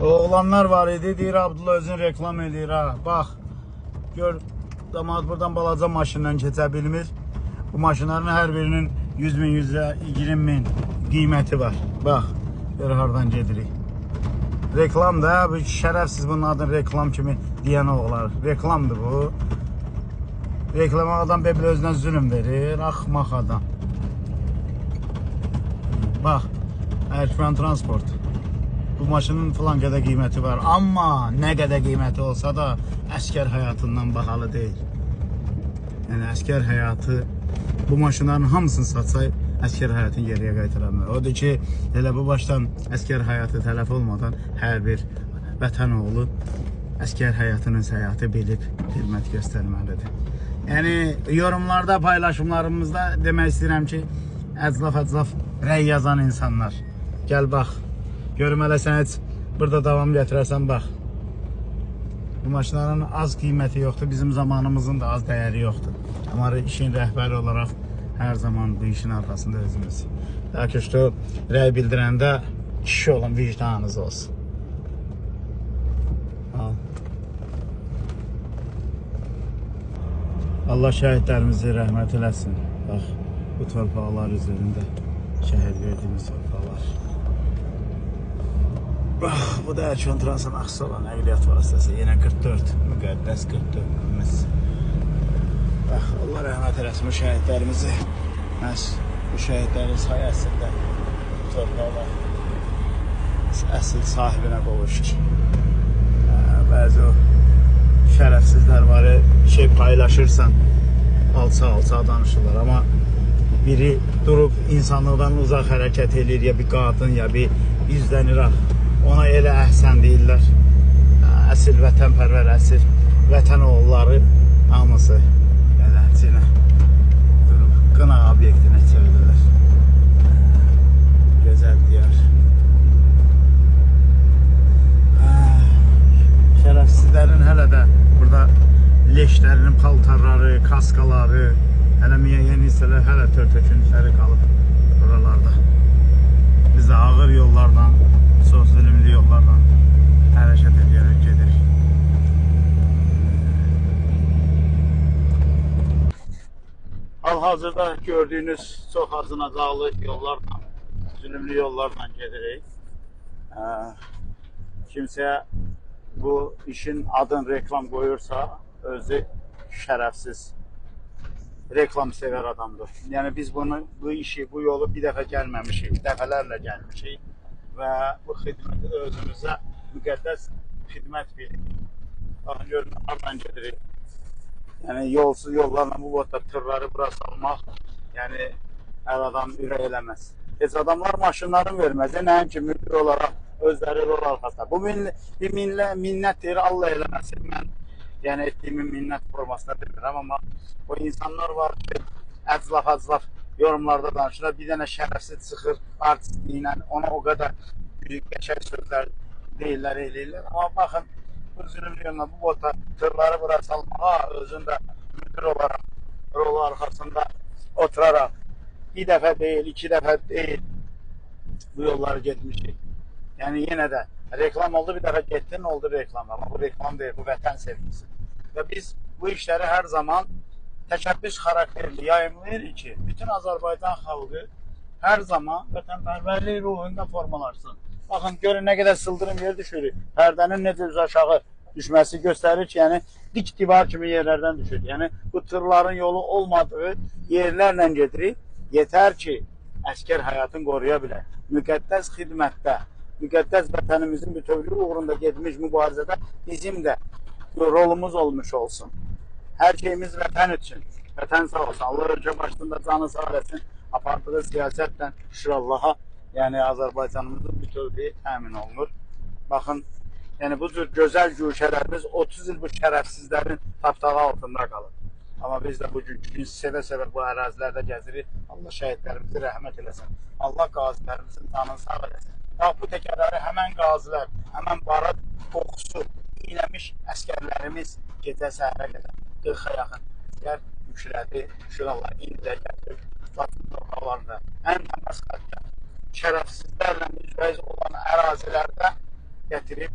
Oğlanlar var idi, deyir Abdullah özün reklam edir ha. Bax, gör, damat buradan balaca maşından keçə bilmir. Bu maşınların hər birinin 100 bin, 120 bin qiyməti var. Bax, gör hardan gedirik. Reklam da, bu şərəfsiz bunun adını reklam kimi deyən oğlar. Reklamdır bu. Reklama adam belə özünə zülüm verir, axmaq adam. Bax, Erkman Transport. Bu maşının falan qədər qiyməti var. Amma nə qədər qiyməti olsa da əskər həyatından bahalı deyil. Yəni əskər həyatı, bu maşınların hamısını satsay, əskər həyatını geriyə qaytaramır. Odur ki, elə bu başdan əskər həyatı tələf olmadan hər bir vətən oğlu əskər həyatının həyatı bilib xidmət göstərməlidir. Yəni yorumlarda, paylaşımlarımızda demək istəyirəm ki, əclaf rəy yazan insanlar, gəl bax, görüm hələ sən heç burada davam gətirərsən, bax. Bu maşınların az qiyməti yoxdur, bizim zamanımızın da az dəyəri yoxdur. Amma işin rəhbəri olaraq hər zaman bu işin arxasında özümüz. Daha köşkü rəy bildirəndə kişi olan vicdanınız olsun. Allah şəhidlərimizi rəhmət eləsin. Bax, bu torpaqlar üzərində şəhid verdiyimiz torpaqlar. Bax, bu da Erkman Transport axısı olan nəqliyyat vasitəsi. Yenə 44, müqəddəs 44-ümüz. Bax, Allah rəhmət eləsin bu şəhidlərimizi. Məhz bu şəhidlərin sayəsində torpaqlar əsl sahibinə qovuşur. Bəzi o şərəfsizlər var, şey paylaşırsan, alça danışırlar. Amma biri durub insanlıqdan uzaq hərəkət edir, ya bir qadın, ya bir izlənir, ona elə əhsən deyirlər. Əsil vətənpərvər, əsil vətən oğulları hamısı eləçinə durub qına obyektinə çevirirlər. Gözəl diyar. Şərəfsizlərin hələ də burada leşlərinin paltarları, kaskaları, hələ müəyyən hissələr hələ töküntüləri qalıb buralarda. Biz də ağır yollardan, çox zülümlü yollardan hərəkət edərək gedirik. Hal-hazırda gördüyünüz çox acınacaqlı yollardan, zülümlü yollardan gedirik. Kimsəyə bu işin adını reklam qoyursa, özü şərəfsiz, reklam sevər adamdır. Yəni biz bu işi, bu yolu bir dəfə gəlməmişik, dəfələrlə gəlmişik və bu xidməti özümüzə müqəddəs xidmət bilik. Baxın, görün, aradan gedirik. Yəni yolsuz yollarla bu boyda tırları bura salmaq, yəni hər adam ürək eləməz. Heç adamlar maşınlarını verməz, nəyin ki, müdür olaraq özləri rol arxasında. Bu bir minnət deyir, Allah eləməsin. Mən yəni etdiyimin minnət formasına demirəm, amma o insanlar var ki, əclaf yorumlarda danışırlar, bir dənə şərəfsiz çıxır artistliylə, ona o qədər büyük qəşəng sözlər deyirlər, eləyirlər. Amma baxın, bu zülümlü yoluna bu boyda tırları bura salmağa, özün də müdür olaraq rol arxasında oturaraq bir dəfə deyil, iki dəfə deyil bu yolları getmişik. Yəni yenə də reklam oldu, bir dəfə getdin, oldu reklam. Amma bu reklam deyil, bu vətən sevgisi. Və biz bu işləri hər zaman təşəbbüs xarakterli yayımlayırıq ki, bütün Azərbaycan xalqı hər zaman vətənpərvərlik ruhunda formalarsın. Baxın, görün nə qədər sıldırım yer düşürük. Pərdənin necə üz aşağı düşməsi göstərir ki, yəni dik divar kimi yerlərdən düşür. Yəni bu tırların yolu olmadığı yerlərlə gedirik. Yetər ki, əskər həyatını qoruya bilər. Müqəddəs xidmətdə, müqəddəs vətənimizin bütövlüyü uğrunda getmiş mübarizədə bizim də rolumuz olmuş olsun. Hər şeyimiz vətən üçün. Vətən sağ olsun. Allah ölkə başında canı sağ eləsin. Apardığı siyasətlə şükür Allaha, yəni Azərbaycanımızın bütövlüyü təmin olunur. Baxın, yəni bu cür gözəl güşələrimiz 30 il bu şərəfsizlərin tapdağı altında qalır. Amma biz də bugün sevə-sevə bu ərazilərdə gəzirik. Allah şəhidlərimizi rəhmət eləsin. Allah qazilərimizin canını sağ eləsin. Bax, bu təkərləri həmən qazilər, həmən barad qoxusu iləmiş əskərlərimiz gecə səhərə qədər 40-a yaxın əskər yüklədi. Şükür Allah, indi də gətirib Latin torpaqlarında ən təməz xərcə şərəfsizlərlə üzbəyiz olan ərazilərdə gətirib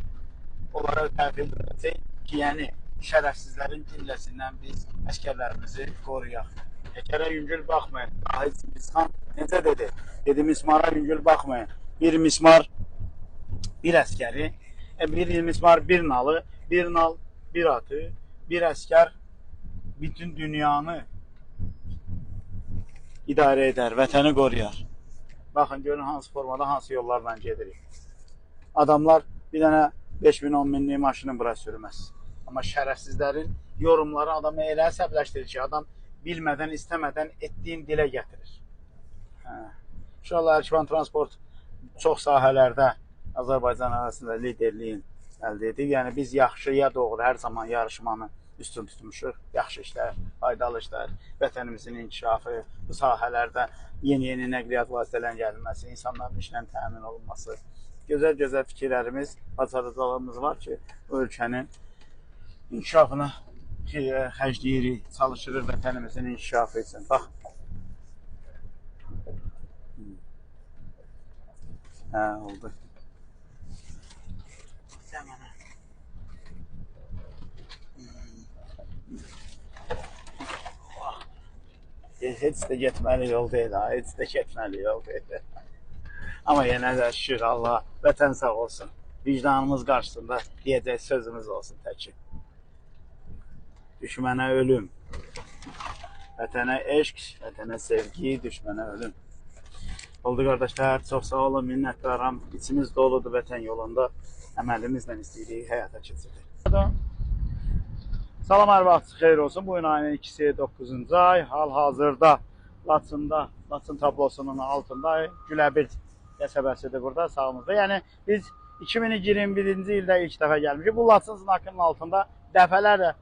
onlara təhvil verəcək ki, yəni şərəfsizlərin gilləsindən biz əskərlərimizi qoruyaq. Təkərə yüngül baxmayın. Rahid Sibisxan necə dedi? Dedi, mismara yüngül baxmayın. Bir mismar bir əskəri, bir mismar bir nalı, bir nal bir atı, bir əskər bütün dünyanı idarə edər, vətəni qoruyar. Baxın, görün hansı formada, hansı yollarla gedirik. Adamlar bir dənə 5000-10 minlik maşını bura sürməz. Amma şərəfsizlərin yorumları adamı elə əsəbləşdirir ki, adam bilmədən, istəmədən etdiyin dilə gətirir. İnşallah Ərkivan Transport çox sahələrdə Azərbaycan arasında liderliyin əldə edir. Yəni biz yaxşıya doğru hər zaman yarışmanı üstün tutmuşuq. Yaxşı işlər, faydalı işlər, vətənimizin inkişafı, bu sahələrdə yeni nəqliyyat vasitələrin gəlməsi, insanların işlə təmin olunması, gözəl fikirlərimiz, bacarıqlarımız var ki, ölkənin inkişafına xərcləyirik, çalışırıq vətənimizin inkişafı üçün. Bax. Oldu. Heç də getməli yol deyil, heç də getməli yol deyil. Amma yenə də şükür Allah, vətən sağ olsun. Vicdanımız qarşısında deyəcək sözümüz olsun təki. Düşmənə ölüm, vətənə eşq, vətənə sevgi, düşmənə ölüm. Oldu qardaşlar, çox sağ olun, minnətdaram. İçimiz doludur vətən yolunda, əməlimizlə istəyirik, həyata keçiririk. Salam, hər vaxt xeyir olsun. Bu ayın 2-si 9-cu ay. Hal-hazırda Laçında, Laçın tablosunun altında Güləbird qəsəbəsidir burada, sağımızda. Yəni biz 2021-ci ildə ilk dəfə gəlmişik. Bu Laçın znakının altında dəfələrlə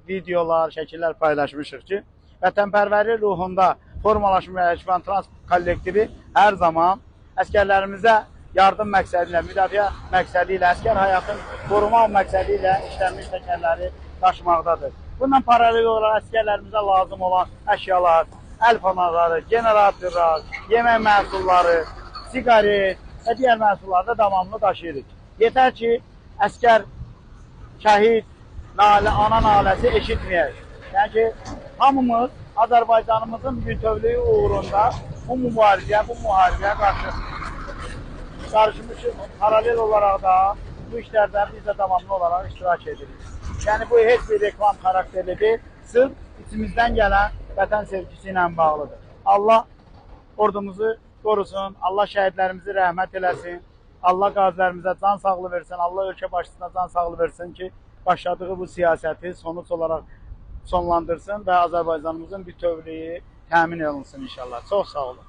videolar, şəkillər paylaşmışıq ki, vətənpərvərlik ruhunda formalaşmış Ərkivan Transport kollektivi hər zaman əskərlərimizə yardım məqsədi ilə, müdafiə məqsədi ilə, əskər həyatın qorumaq məqsədi ilə işlənmiş təkərləri daşımaqdadır. Bundan paralel olaraq əskərlərimizə lazım olan əşyalar, əl panaqları, generatorlar, yemək məhsulları, siqaret və digər məhsulları da davamlı daşıyırıq. Yetər ki, əskər, şəhid, ana naləsi eşitməyək. Yəni ki, hamımız Azərbaycanımızın bütövlüyü uğrunda bu müharibəyə qarşı qarışmışıq. Paralel olaraq da bu işlərdə biz də davamlı olaraq iştirak edirik. Yəni bu heç bir reklam xarakterlidir, sırf içimizdən gələn vətən sevgisi ilə bağlıdır. Allah ordumuzu qorusun, Allah şəhidlərimizi rəhmət eləsin, Allah qazilərimizə can sağlığı versin, Allah ölkə başçısına can sağlığı versin ki, başladığı bu siyasəti sonuç olaraq sonlandırsın və Azərbaycanımızın bütövlüyü təmin olunsun inşallah. Çox sağ olun.